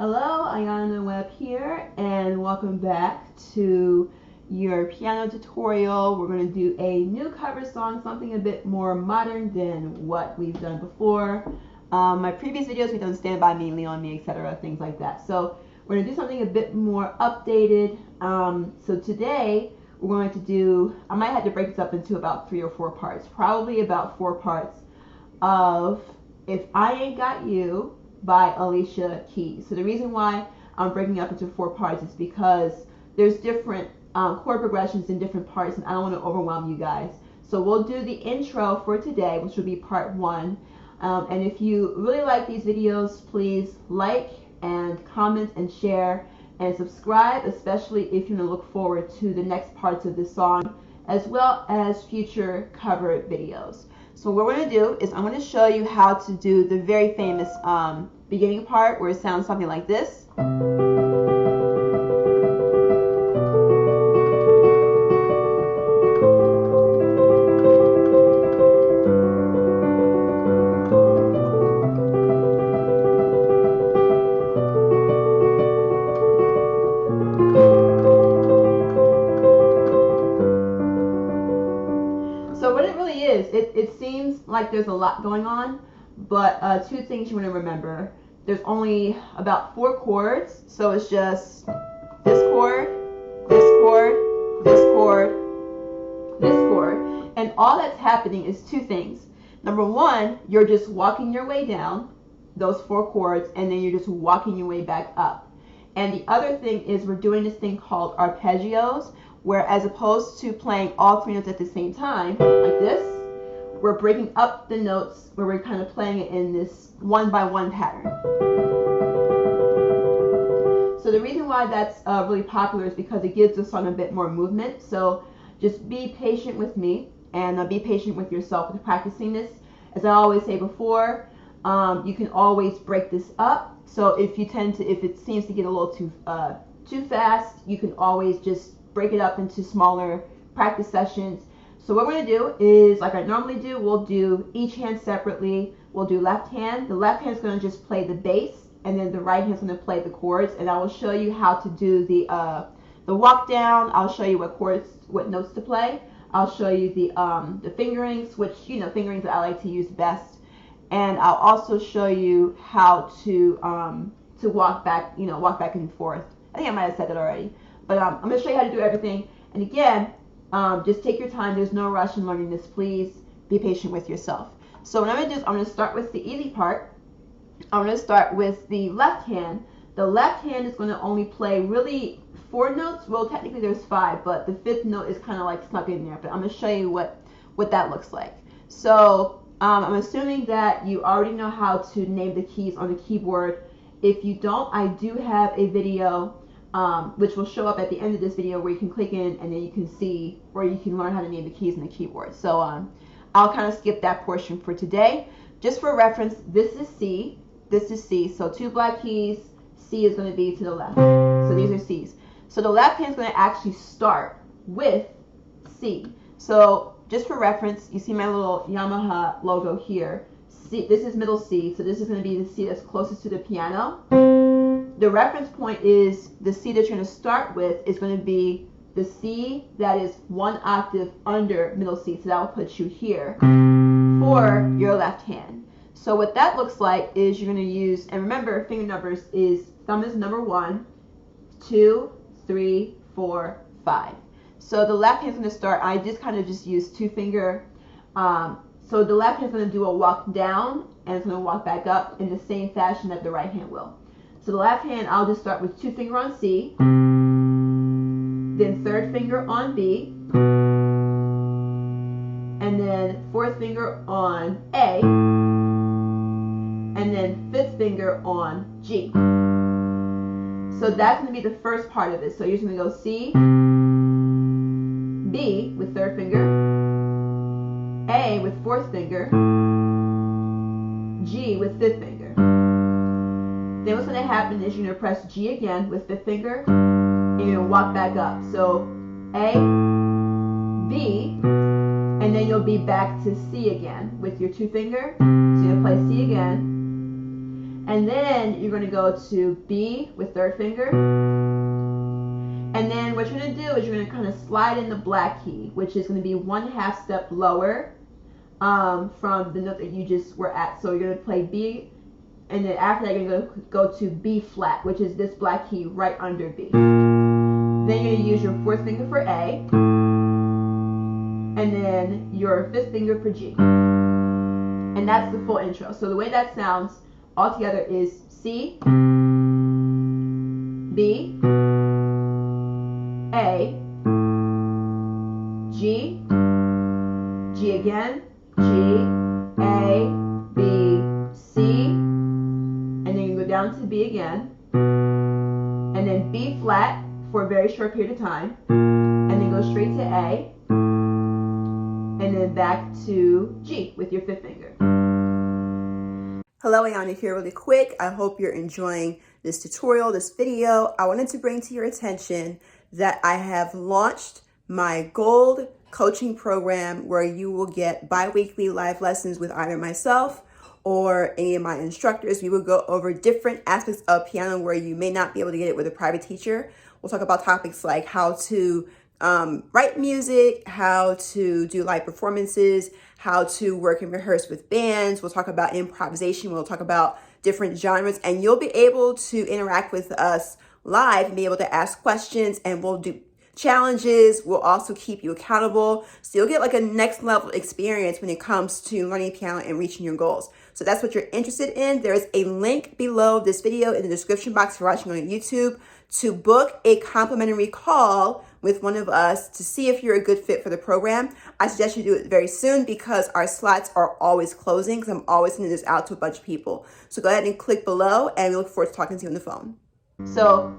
Hello, Ayana Webb here, and welcome back to your piano tutorial. We're going to do a new cover song, something a bit more modern than what we've done before. My previous videos, we've done Stand By Me, Lean On Me, etc., things like that. So we're going to do something a bit more updated. So today, we're going to do, I might have to break this up into about 3 or 4 parts, probably about 4 parts of If I Ain't Got You by Alicia Keys. So the reason why I'm breaking up into 4 parts is because there's different chord progressions in different parts, and I don't want to overwhelm you guys. So we'll do the intro for today, which will be part 1. And if you really like these videos, please like and comment and share and subscribe, especially if you want to look forward to the next parts of this song, as well as future cover videos. So what we're going to do is I'm going to show you how to do the very famous beginning part where it sounds something like this. So what it really is, it seems like there's a lot going on, but 2 things you want to remember. There's only about 4 chords, so it's just this chord, this chord, this chord, this chord, and all that's happening is 2 things. Number 1, you're just walking your way down those 4 chords, and then you're just walking your way back up. And the other thing is we're doing this thing called arpeggios, where as opposed to playing all 3 notes at the same time, like this, we're breaking up the notes where we're kind of playing it in this 1-by-1 pattern. So the reason why that's really popular is because it gives the song a bit more movement. So just be patient with me, and be patient with yourself with practicing this. As I always say before, you can always break this up. So if it seems to get a little too fast, you can always just break it up into smaller practice sessions. So what we're going to do is, like I normally do, we'll do each hand separately. We'll do left hand. The left hand is going to just play the bass, and then the right hand is going to play the chords. And I will show you how to do the walk down. I'll show you what notes to play. I'll show you the fingerings, which fingerings that I like to use best. And I'll also show you how to walk back, walk back and forth. I think I might have said that already. But I'm going to show you how to do everything. And again, just take your time. There's no rush in learning this. Please be patient with yourself. So what I'm going to do is I'm going to start with the easy part. I'm going to start with the left hand. The left hand is going to only play really 4 notes. Well, technically there's 5, but the 5th note is kind of like snuck in there. But I'm going to show you what that looks like. So I'm assuming that you already know how to name the keys on the keyboard. If you don't, I do have a video which will show up at the end of this video where you can click in and then you can see, or you can learn how to name the keys on the keyboard. So I'll kind of skip that portion for today. Just for reference, this is C, this is C. So 2 black keys, C is going to be to the left. So these are C's. So the left hand is going to actually start with C. So just for reference, you see my little Yamaha logo here. C, this is middle C, so this is going to be the C that's closest to the piano. The reference point is the C that you're going to start with is going to be the C that is 1 octave under middle C. So that will put you here for your left hand. So what that looks like is you're going to use, and remember finger numbers is, thumb is number 1, 2, 3, 4, 5. So the left hand's going to start, I just kind of use 2 finger. So the left hand's going to do a walk down, and it's going to walk back up in the same fashion that the right hand will. So the left hand, I'll just start with 2 finger on C, then 3rd finger on B, and then 4th finger on A, and then 5th finger on G. So that's going to be the first part of it. So you're just going to go C, B with 3rd finger, A with 4th finger, G with 5th finger. Then what's going to happen is you're going to press G again with 5th finger, and you're going to walk back up. So A, B, and then you'll be back to C again with your 2 finger. So you're going to play C again, And then you're going to go to B with third finger. And then what you're going to do is you're going to kind of slide in the black key, which is going to be 1/2 step lower from the note that you just were at. So you're going to play B, and then after that you're going to go to B flat, which is this black key right under B. Then you're going to use your fourth finger for A, and then your fifth finger for G. And that's the full intro. So the way that sounds altogether is C, B, A, G, G again, G, A, B, C, and then you go down to B again, and then B flat for a very short period of time, and then go straight to A, and then back to G with your fifth finger. Hello, Ayana here really quick. I hope you're enjoying this tutorial, this video. I wanted to bring to your attention that I have launched my gold coaching program where you will get bi-weekly live lessons with either myself or any of my instructors. We will go over different aspects of piano where you may not be able to get it with a private teacher. We'll talk about topics like how to write music, how to do live performances, how to work and rehearse with bands. We'll talk about improvisation. We'll talk about different genres, and you'll be able to interact with us live and be able to ask questions, and we'll do challenges. We'll also keep you accountable. So you'll get like a next level experience when it comes to learning piano and reaching your goals. So that's what you're interested in. There's a link below this video in the description box if you're watching on YouTube to book a complimentary call with one of us to see if you're a good fit for the program. I suggest you do it very soon because our slots are always closing, because I'm always sending this out to a bunch of people. So go ahead and click below, and we look forward to talking to you on the phone. So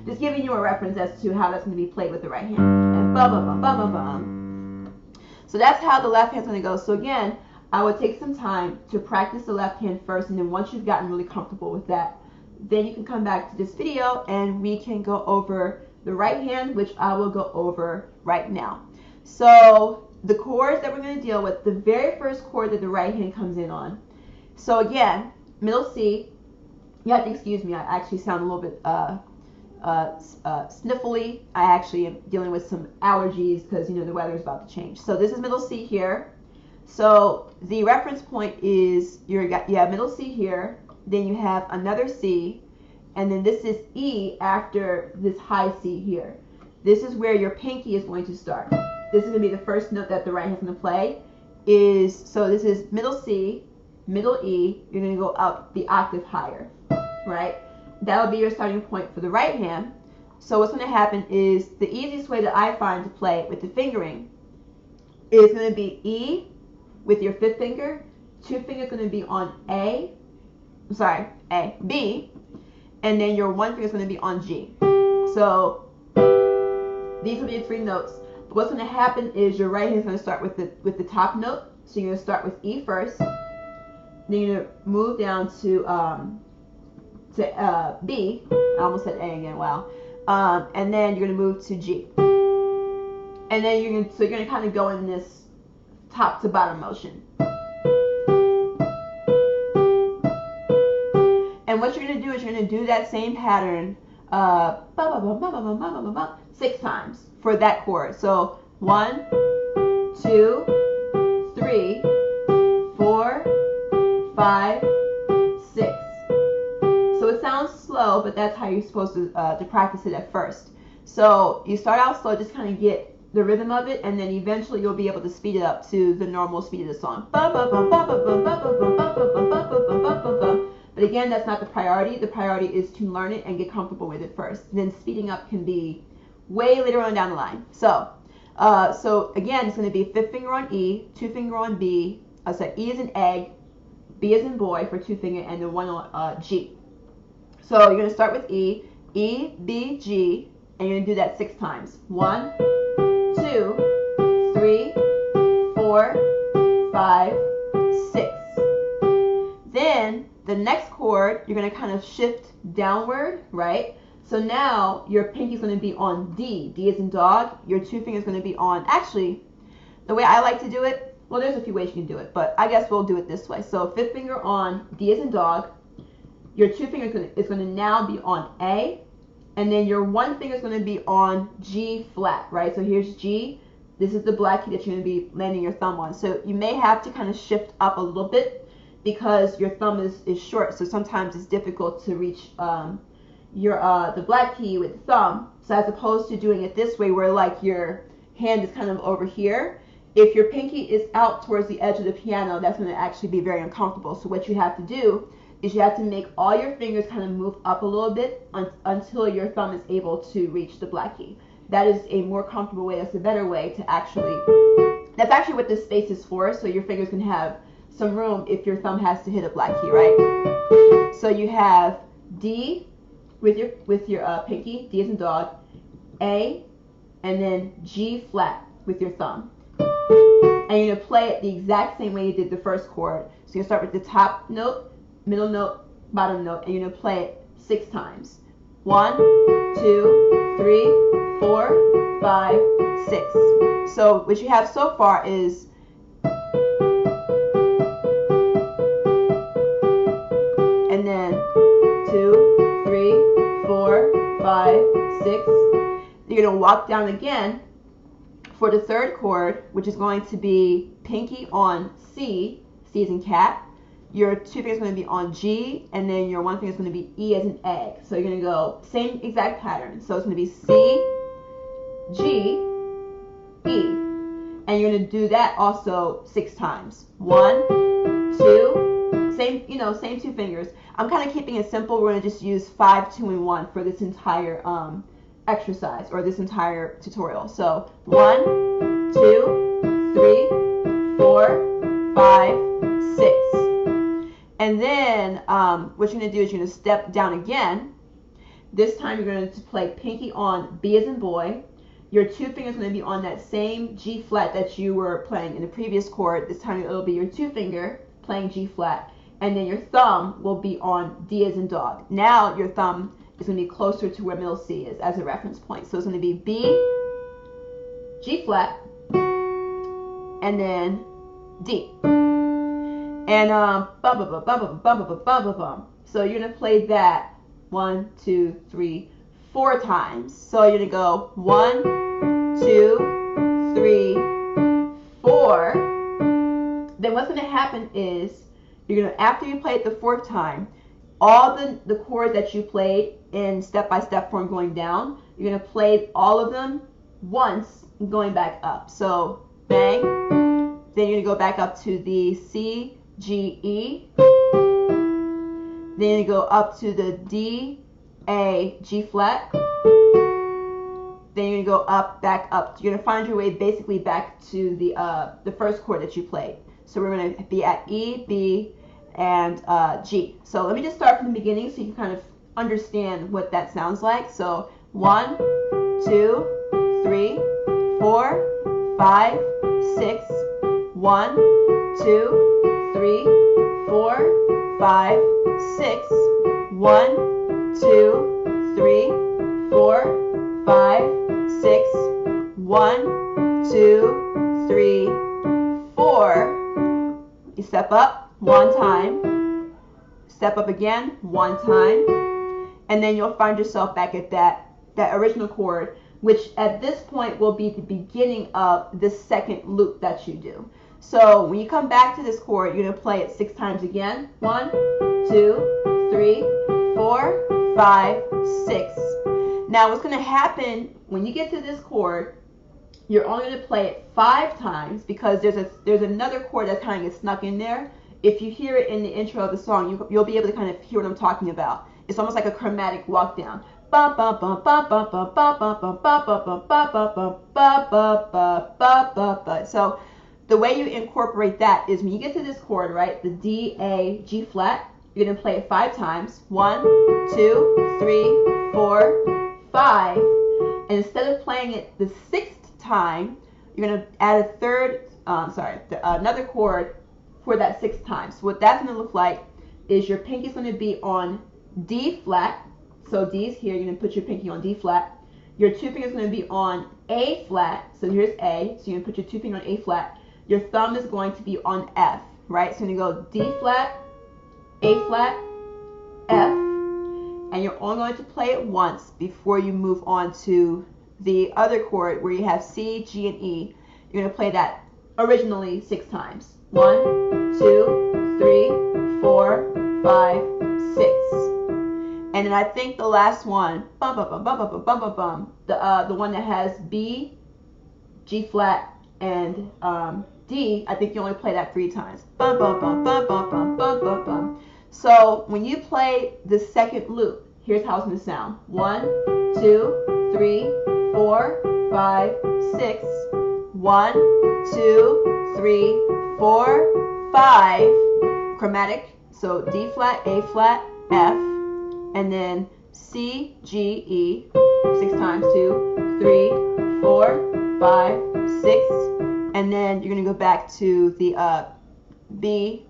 just giving you a reference as to how that's going to be played with the right hand. And so that's how the left hand's going to go. So again, I would take some time to practice the left hand first, and then once you've gotten really comfortable with that, then you can come back to this video and we can go over the right hand, which I will go over right now. So the chords that we're going to deal with, the very first chord that the right hand comes in on. So again, middle C. You have to excuse me, I actually sound a little bit sniffly. I actually am dealing with some allergies because, you know, the weather is about to change. So this is middle C here. So the reference point is you have middle C here, then you have another C, and then this is E after this high C here. This is where your pinky is going to start. This is going to be the first note that the right hand is going to play. So this is middle C, middle E. You're going to go up the octave higher, right? That'll be your starting point for the right hand. So what's going to happen is the easiest way that I find to play it with the fingering is going to be E with your fifth finger, two fingers going to be on B, and then your one finger is going to be on G. So these will be your three notes. But what's going to happen is your right hand is going to start with the top note. So you're going to start with E first, then you're going to move down to B. I almost said A again. Wow. And then you're going to move to G, and then you're going to kind of go in this top to bottom motion. And what you're going to do is you're going to do that same pattern 6 times for that chord. So 1, 2, 3, 4, 5, 6. So it sounds slow, but that's how you're supposed to practice it at first. So you start out slow, just kind of get the rhythm of it, and then eventually you'll be able to speed it up to the normal speed of the song. But again, that's not the priority. The priority is to learn it and get comfortable with it first. Then speeding up can be way later on down the line. So again, it's going to be fifth finger on E, two finger on B. I said E is an egg, B is in boy for two finger, and then one on G. So you're going to start with E, E, B, G, and you're going to do that 6 times. 1, 2, 3, 4, 5, the next chord, you're going to kind of shift downward, right? So now your pinky is going to be on D. D as in dog. Your two fingers going to be on, actually, the way I like to do it, well, there's a few ways you can do it, but I guess we'll do it this way. So fifth finger on D as in dog. Your two fingers is going to now be on A, and then your one finger is going to be on G flat, right? So here's G. This is the black key that you're going to be landing your thumb on. So you may have to kind of shift up a little bit because your thumb is short. So sometimes it's difficult to reach the black key with the thumb. So as opposed to doing it this way where like your hand is kind of over here, if your pinky is out towards the edge of the piano, that's going to actually be very uncomfortable. So what you have to do is you have to make all your fingers kind of move up a little bit until your thumb is able to reach the black key. That is a more comfortable way. That's a better way to actually, that's actually what this space is for, so your fingers can have some room if your thumb has to hit a black key, right? So you have D with your pinky, D as in dog, A, and then G flat with your thumb. And you're going to play it the exact same way you did the first chord. So you're going to start with the top note, middle note, bottom note, and you're going to play it 6 times. 1, 2, 3, 4, 5, 6. So what you have so far is and then 2, 3, 4, 5, 6. You're going to walk down again for the third chord, which is going to be pinky on C, C as in cat. Your two fingers are going to be on G, and then your one finger is going to be E as in egg. So you're going to go same exact pattern. So it's going to be C, G, E. And you're going to do that also 6 times. 1, 2, same two fingers. I'm kind of keeping it simple. We're going to just use 5, 2, and 1 for this entire exercise or this entire tutorial. So 1, 2, 3, 4, 5, 6. And then what you're going to do is you're going to step down again. This time you're going to play pinky on B as in boy. Your two fingers are going to be on that same G flat that you were playing in the previous chord. This time it'll be your two finger playing G flat. And then your thumb will be on D as in dog. Now your thumb is going to be closer to where middle C is as a reference point. So it's going to be B, G flat, and then D. And so you're going to play that 1, 2, 3, 4 times. So you're going to go 1, 2, 3, 4. Then what's going to happen is you're going to, after you play it the 4th time, all the chords that you played in step-by-step form going down, you're going to play all of them once going back up. So bang, then you're going to go back up to the C, G, E. Then you go up to the D, A, G flat. Then you're going to go up, back up. You're going to find your way basically back to the first chord that you played. So we're going to be at E, B, and G. So let me just start from the beginning so you can kind of understand what that sounds like. So 1, 2, 3, 4, 5, 6. 1, 2, 3, 4, 5, 6. 1, 2, 3, 4, 5, 6. 1, 2, 3, 4. You step up 1 time, step up again 1 time, and then you'll find yourself back at that original chord, which at this point will be the beginning of the second loop that you do. So when you come back to this chord, you're going to play it 6 times again. 1, 2, 3, 4, 5, 6. Now what's going to happen when you get to this chord, you're only going to play it 5 times because there's another chord that kind of gets snuck in there. If you hear it in the intro of the song, you'll be able to kind of hear what I'm talking about. It's almost like a chromatic walk down. So the way you incorporate that is when you get to this chord, right, the D, A, G flat, you're going to play it 5 times. 1, 2, 3, 4, 5. And instead of playing it the 6th time, you're going to add another chord for that 6th time. So what that's going to look like is your pinky's going to be on D flat. So D is here. You're going to put your pinky on D flat. Your two fingers are going to be on A flat. So here's A. So you're going to put your two fingers on A flat. Your thumb is going to be on F, right? So you're going to go D flat, A flat, F. And you're only going to play it once before you move on to the other chord where you have C, G, and E. You're going to play that originally 6 times. 1, 2, 3, 4, 5, 6. And then I think the last one, bum bum bum bum bum bum bum bum, the one that has B, G flat, and D. I think you only play that 3 times. Bum bum bum bum bum bum bum bum bum. So when you play the second loop, here's how it's going to sound. 1, 2, 3, 4, 5, 6. 1, 2, 3, 4, 5. Chromatic. So D flat, A flat, F, and then C, G, E. 6 times. 2, 3, 4, 5, 6. And then you're going to go back to the B,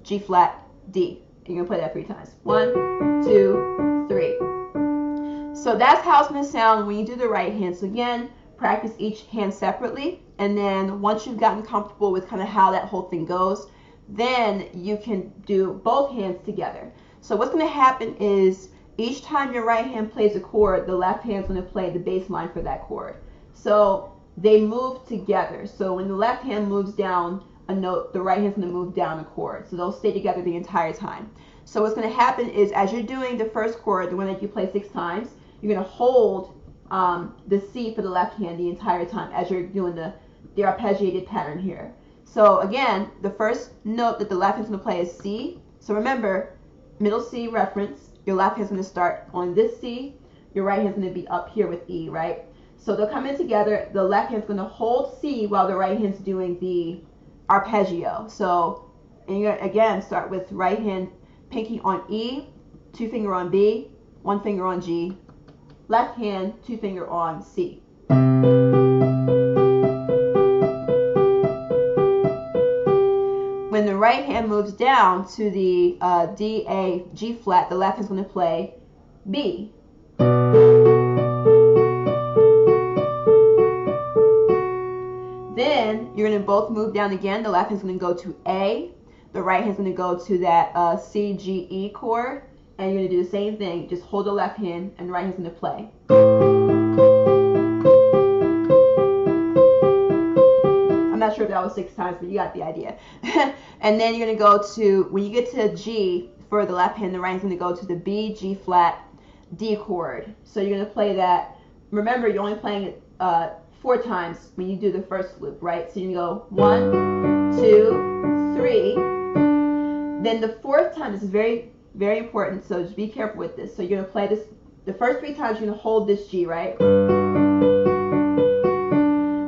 G flat, D. You're going to play that 3 times. 1, 2, 3. So that's how it's going to sound when you do the right hand. So again, practice each hand separately. And then once you've gotten comfortable with kind of how that whole thing goes, then you can do both hands together. So what's going to happen is each time your right hand plays a chord, the left hand's going to play the bass line for that chord. So they move together. So when the left hand moves down a note, the right hand's going to move down a chord. So they'll stay together the entire time. So what's going to happen is as you're doing the first chord, the one that you play 6 times, you're going to hold the C for the left hand the entire time as you're doing the arpeggiated pattern here. So again, the first note that the left hand's going to play is C. So remember, middle C reference, your left hand's going to start on this C, your right hand's going to be up here with E, right? So they'll come in together, the left hand's going to hold C while the right hand's doing the arpeggio. So, and you're going to again start with right hand pinky on E, 2 finger on B, 1 finger on G, left hand 2 finger on C. When the right hand moves down to the D, A, G flat, the left hand's going to play B. Then you're going to both move down again. The left hand's going to go to A. The right hand's going to go to that C, G, E chord. And you're going to do the same thing. Just hold the left hand and the right hand's going to play. I'm not sure if that was 6 times, but you got the idea. And then you're going to go to, when you get to G for the left hand, the right hand's going to go to the B, G flat, D chord. So you're going to play that. Remember, you're only playing it 4 times when you do the first loop, right? So you can go 1, 2, 3. Then the 4th time, this is very, very important, so just be careful with this. So you're going to play this, the first 3 times you're going to hold this G, right?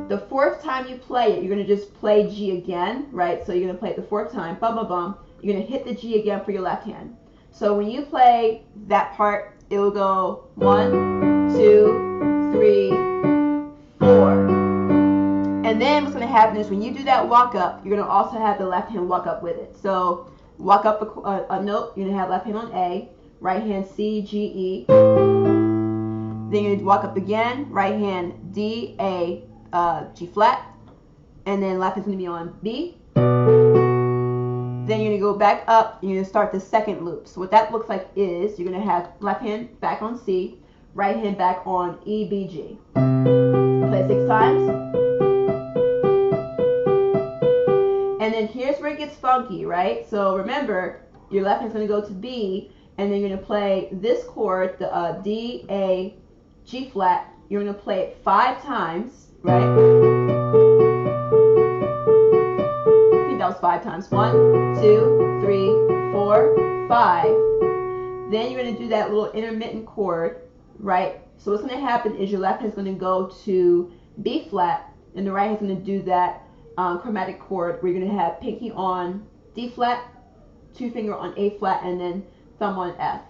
The 4th time you play it, you're going to just play G again, right? So you're going to play it the 4th time, bum, bum, bum. You're going to hit the G again for your left hand. So when you play that part, it will go 1, 2, 3, 4. And then what's going to happen is when you do that walk up, you're going to also have the left hand walk up with it. So walk up a note, you're going to have left hand on A, right hand C, G, E. Then you're going to walk up again, right hand D, A, G flat, and then left hand's going to be on B. Then you're going to go back up, you're going to start the second loop. So what that looks like is you're going to have left hand back on C, right hand back on E, B, G. Play 6 times. And then here's where it gets funky, right? So remember, your left hand's going to go to B, and then you're going to play this chord, the D, A, G flat. You're going to play it 5 times, right? I think that was 5 times. 1, 2, 3, 4, 5. Then you're going to do that little intermittent chord, right? So what's going to happen is your left hand's going to go to B flat, and the right hand's going to do that chromatic chord where you're going to have pinky on D flat, 2 finger on A flat, and then thumb on F.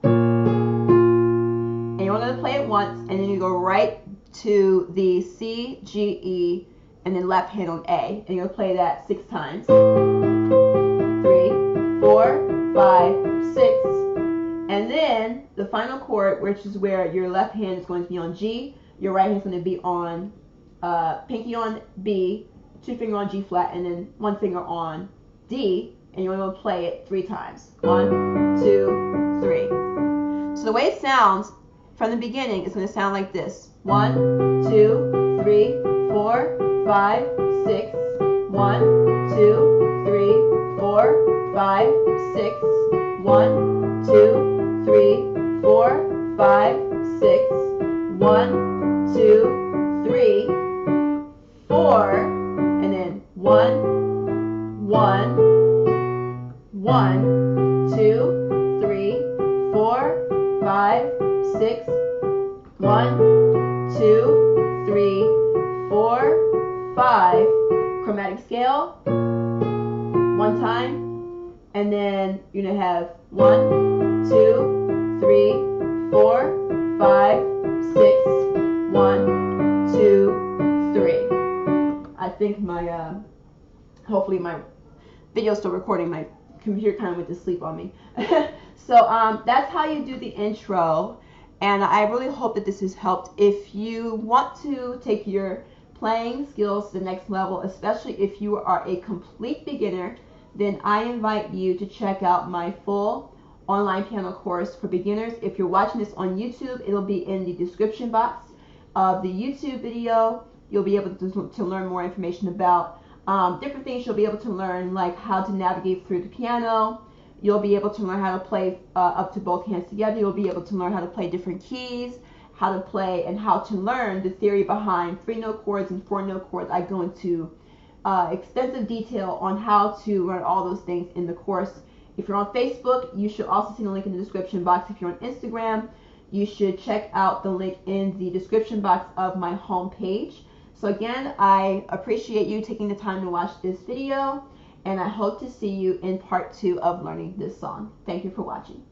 And you're only going to play it once, and then you go right to the C, G, E, and then left hand on A. And you're going to play that 6 times. 3, 4, 5, 6. And then the final chord, which is where your left hand is going to be on G, your right hand is going to be on pinky on B, 2 finger on G flat, and then 1 finger on D, and you're going to play it 3 times. 1, 2, 3. So the way it sounds from the beginning is going to sound like this. 1, 2, 3, 4, 5, 6. 1, 2, 3, 4, 5, 6. 1, 2, 3, 4, 5, 6. 1, 2, 3, 4, and then 1, 1, 1, 2, 3, 4, 5, 6. 1, 2, 3, 4, 5. Chromatic scale. 1 time, and then you're gonna have 1, 2, 3, 4, 5, 6. 1, 2, 3. I think my hopefully my video's still recording. My computer kind of went to sleep on me. So that's how you do the intro, and I really hope that this has helped. If you want to take your playing skills to the next level, especially if you are a complete beginner, then I invite you to check out my full online piano course for beginners. If you're watching this on YouTube, it'll be in the description box of the YouTube video. You'll be able to learn more information about different things. You'll be able to learn like how to navigate through the piano. You'll be able to learn how to play up to both hands together. You'll be able to learn how to play different keys, how to play, and how to learn the theory behind 3-note chords and 4-note chords. I go into extensive detail on how to learn all those things in the course. If you're on Facebook, you should also see the link in the description box. If you're on Instagram, you should check out the link in the description box of my home page. So again, I appreciate you taking the time to watch this video, and I hope to see you in part 2 of learning this song. Thank you for watching.